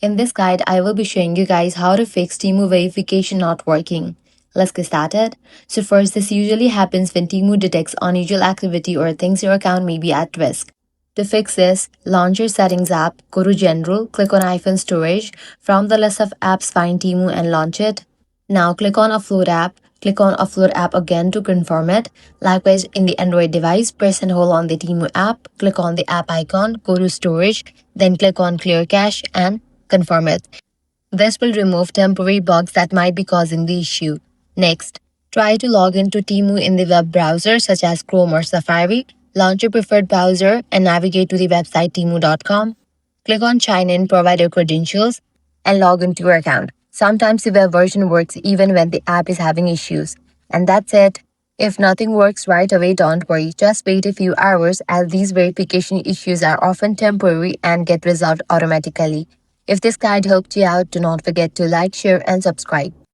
In this guide, I will be showing you guys how to fix Temu verification not working. Let's get started. So first, this usually happens when Temu detects unusual activity or thinks your account may be at risk. To fix this, launch your Settings app, go to General, click on iPhone Storage. From the list of apps, find Temu and launch it. Now click on Upload app. Click on Upload app again to confirm it. Likewise, in the Android device, press and hold on the Temu app. Click on the app icon, go to Storage, then click on Clear Cache and confirm it. This will remove temporary bugs that might be causing the issue. Next, try to log into Temu in the web browser such as Chrome or Safari. Launch your preferred browser and navigate to the website temu.com. Click on Sign In, provide your credentials, and log into your account. Sometimes the web version works even when the app is having issues. And that's it. If nothing works right away, don't worry. Just wait a few hours as these verification issues are often temporary and get resolved automatically. If this guide helped you out, do not forget to like, share, and subscribe.